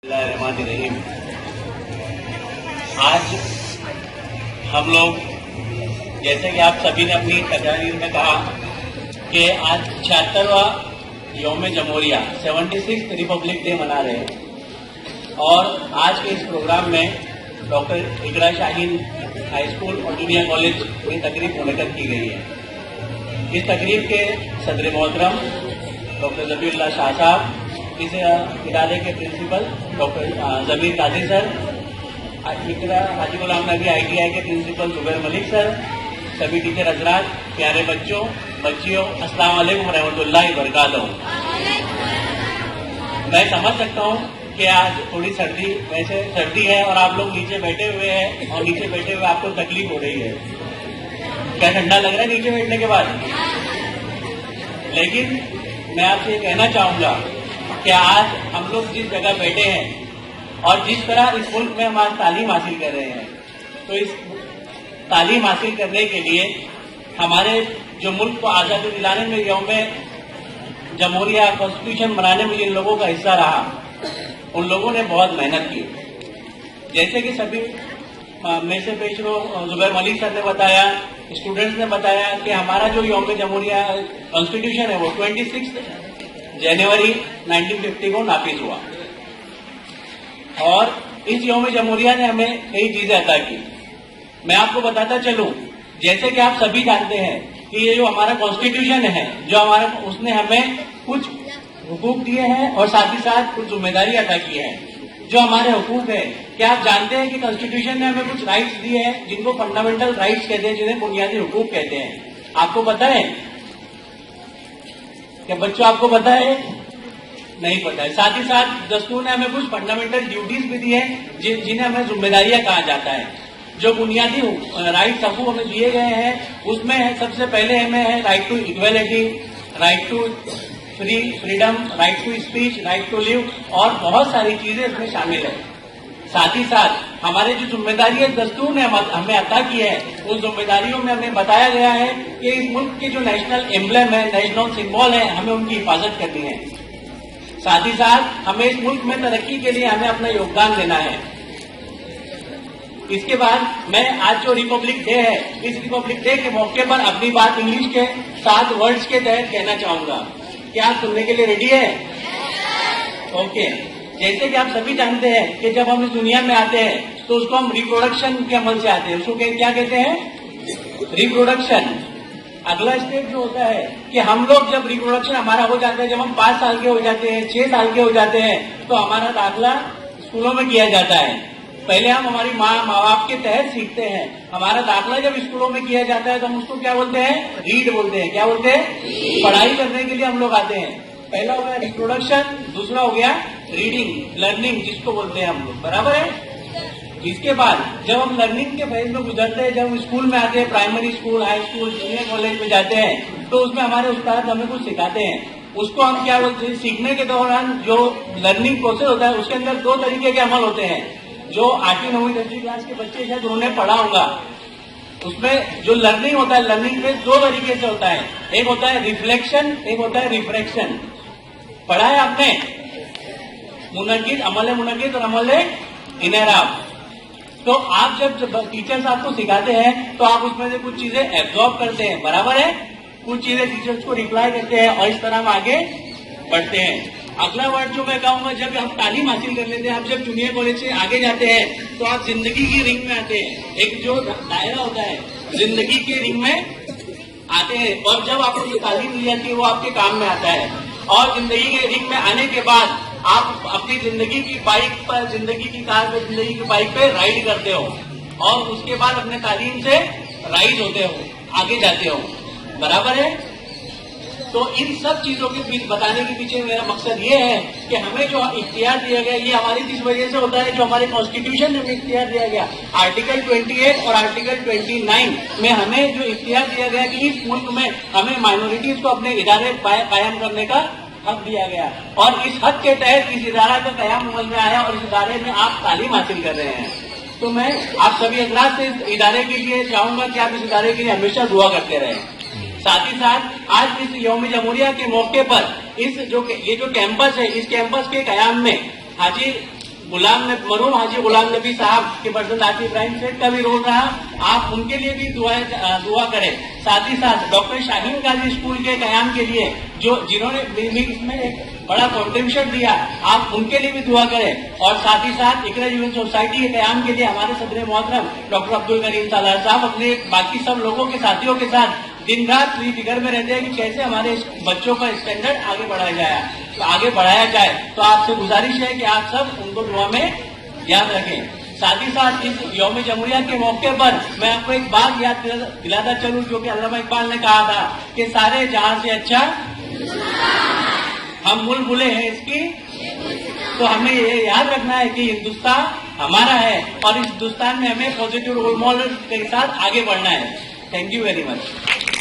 बिस्मिल्लाहिर्रहमानिर्रहीम। आज हम लोग, जैसे कि आप सभी ने अपनी तकरीर में कहा कि आज 76वां यौम जमहूरिया 76th रिपब्लिक डे मना रहे हैं और आज के इस प्रोग्राम में डॉक्टर इकरा शाहीन हाई स्कूल और जूनियर कॉलेज में तकरीब मुनक़द की गई है। इस तकरीब के सदर मोहतरम डॉक्टर ज़बीउल्लाह शाह साहब, इस इदारे के प्रिंसिपल डॉक्टर ज़मीर काजी सर, इकरा हाजी गुलाम नबी ITI के प्रिंसिपल जुबैर मलिक सर, सभी टीचर हजरात, प्यारे बच्चों बच्चियों, अस्सलाम वालेकुम रहमतुल्लाहि व बरकातहू। मैं समझ सकता हूँ कि आज थोड़ी वैसे सर्दी है और आप लोग नीचे बैठे हुए हैं और नीचे बैठे हुए आपको तकलीफ हो रही है। क्या ठंडा लग रहा है नीचे बैठने के बाद? लेकिन मैं आपसे ये कहना चाहूंगा कि आज हम लोग जिस जगह बैठे हैं और जिस तरह इस मुल्क में हम आज तालीम हासिल कर रहे हैं, तो इस तालीम हासिल करने के लिए हमारे जो मुल्क को आज़ादी दिलाने में यौम जमहूरिया कॉन्स्टिट्यूशन बनाने में जिन लोगों का हिस्सा रहा, उन लोगों ने बहुत मेहनत की। जैसे कि सभी में से पेशरो जुबैर मलिक सर ने बताया, स्टूडेंट्स ने बताया कि हमारा जो यौम जमहूरिया कॉन्स्टिट्यूशन है वो 26 जनवरी 1950 को नाफिज हुआ और इस यौम जमहूरिया ने हमें कई चीजें अता की। मैं आपको बताता चलूं, जैसे कि आप सभी जानते हैं कि ये जो हमारा कॉन्स्टिट्यूशन है, जो हमारा, उसने हमें कुछ हुकूक दिए हैं और साथ ही साथ कुछ जिम्मेदारी अता की है। जो हमारे हुकूक है, क्या आप जानते हैं कि कॉन्स्टिट्यूशन ने हमें कुछ राइट्स दिए हैं जिनको फंडामेंटल राइट्स कहते हैं, जिन्हें बुनियादी हुकूक कहते हैं? आपको पता है क्या बच्चों? आपको पता है? नहीं पता है। साथ ही साथ दस्तूर ने हमें कुछ फंडामेंटल ड्यूटीज भी दी है जिन्हें हमें जिम्मेदारियां कहा जाता है। जो बुनियादी राइट्स हकूक हमें दिए गए हैं, उसमें है सबसे पहले हमें है right to equality, right to freedom, right to speech, right to live और बहुत सारी चीजें इसमें शामिल है। साथ ही साथ हमारे जो जिम्मेदारी दस्तूर ने हमें अता की है, उन जिम्मेदारियों में हमें बताया गया है कि इस मुल्क के जो नेशनल एम्बलम है, नेशनल सिंबल है, हमें उनकी हिफाजत करनी है। साथ ही साथ हमें इस मुल्क में तरक्की के लिए हमें अपना योगदान देना है। इसके बाद मैं आज जो रिपब्लिक डे है, इस रिपब्लिक डे के मौके पर अपनी बात इंग्लिश के 7 वर्ड्स के तहत कहना चाहूंगा। क्या आप सुनने के लिए रेडी है? ओके। जैसे कि आप सभी जानते हैं कि जब हम इस दुनिया में आते हैं तो उसको हम रिप्रोडक्शन के अमल से आते हैं। उसको क्या कहते हैं? रिप्रोडक्शन। अगला स्टेप जो होता है कि हम लोग जब रिप्रोडक्शन हमारा हो जाता है, जब हम 5 साल के हो जाते हैं, 6 साल के हो जाते हैं, तो हमारा दाखिला स्कूलों में किया जाता है। पहले हम हमारी माँ बाप के तहत सीखते हैं। हमारा दाखिला जब स्कूलों में किया जाता है तो हम उसको क्या बोलते हैं? रीड बोलते हैं। क्या बोलते हैं? पढ़ाई करने के लिए हम लोग आते हैं। पहला हो गया रिप्रोडक्शन, दूसरा हो गया रीडिंग, लर्निंग जिसको बोलते हैं हम लोग, बराबर है। इसके बाद जब हम लर्निंग के फेज में गुजरते हैं, जब हम स्कूल में आते हैं, primary school, high school, junior college में जाते हैं, तो उसमें हमारे उस्ताद हमें कुछ सिखाते हैं। उसको हम क्या बोलते हैं? सीखने के दौरान जो लर्निंग प्रोसेस होता है, उसके अंदर 2 तरीके के अमल होते हैं। जो 8वीं 9वीं 10वीं क्लास के बच्चे शायद उन्होंने पढ़ा होगा। उसमें जो लर्निंग होता है, लर्निंग में 2 तरीके से होता है। एक होता है रिफ्लेक्शन, एक होता है रिफ्रैक्शन। पढ़ा है आपने? मुनक्किद, अमल मुनक्किद और अमल इनराब। तो आप जब टीचर्स आपको सिखाते हैं तो आप उसमें से कुछ चीजें एब्जॉर्ब करते हैं, बराबर है। कुछ चीजें टीचर्स को रिप्लाई करते हैं और इस तरह हम आगे बढ़ते हैं। अगला वर्ड जो मैं कहूंगा, जब हम तालीम हासिल कर लेते हैं, आप जब जूनियर कॉलेज से आगे जाते हैं तो आप जिंदगी की रिंग में आते हैं। एक जो दायरा होता है, जिंदगी के रिंग में आते हैं और जब आपको जो तालीम ली जाती है वो आपके काम में आता है। और जिंदगी के रिंग में आने के बाद आप अपनी जिंदगी की बाइक पर, जिंदगी की कार पे, जिंदगी की बाइक पे राइड करते हो और उसके बाद अपने तालीम से राइज होते हो, आगे जाते हो, बराबर है। तो इन सब चीजों के बीच बताने के पीछे मेरा मकसद ये है कि हमें जो इख्तियार दिया गया, ये हमारी किस वजह से होता है? जो हमारे कॉन्स्टिट्यूशन में हमें इख्तियार दिया गया, आर्टिकल 28 और आर्टिकल 29 में हमें जो इख्तियार दिया गया कि इस मुल्क में हमें माइनॉरिटीज को अपने इदारे कायम करने का हक दिया गया और इस हक के तहत इस इदारा का कयाम अमल में आया और इस इदारे में आप तालीम हासिल कर रहे हैं। तो मैं आप सभी हजरात से इस इदारे के लिए चाहूंगा कि आप इस इदारे के लिए हमेशा दुआ करते रहें। साथ ही साथ आज इस यौम जमहूरिया के मौके पर ये जो कैंपस है, इस कैंपस के कयाम में हाजी मरहूम हाजी गुलाम नबी साहब के बर्जन आती इब्राहिम सेठ का भी रोल रहा, आप उनके लिए भी दुआ करें। साथ ही साथ डॉक्टर शाहीन गाजी स्कूल के कयाम के लिए जिन्होंने इसमें एक बड़ा कॉन्ट्रीब्यूशन दिया, आप उनके लिए भी दुआ करें। और साथ ही साथ इकरा जीवन सोसाइटी के कयाम के लिए हमारे सदर मोहतरम डॉक्टर अब्दुल करीम सालार साहब अपने बाकी सब लोगों के साथियों के साथ दिन रात फिक्र में रहते हैं कि कैसे हमारे बच्चों का स्टैंडर्ड आगे बढ़ाया जाए। तो आपसे गुजारिश है कि आप सब उनको दुआ में याद रखें। साथ ही साथ इस यौम जमहूरिया के मौके पर मैं आपको एक बात याद दिलाता चलूं, जो कि अल्लामा इकबाल ने कहा था कि सारे जहां से अच्छा हम मुल्क बुले हैं इसकी। तो हमें ये याद रखना है कि हिंदुस्तान हमारा है और इस हिंदुस्तान में हमें पॉजिटिव रोल मॉडल के साथ आगे बढ़ना है। Thank you very much.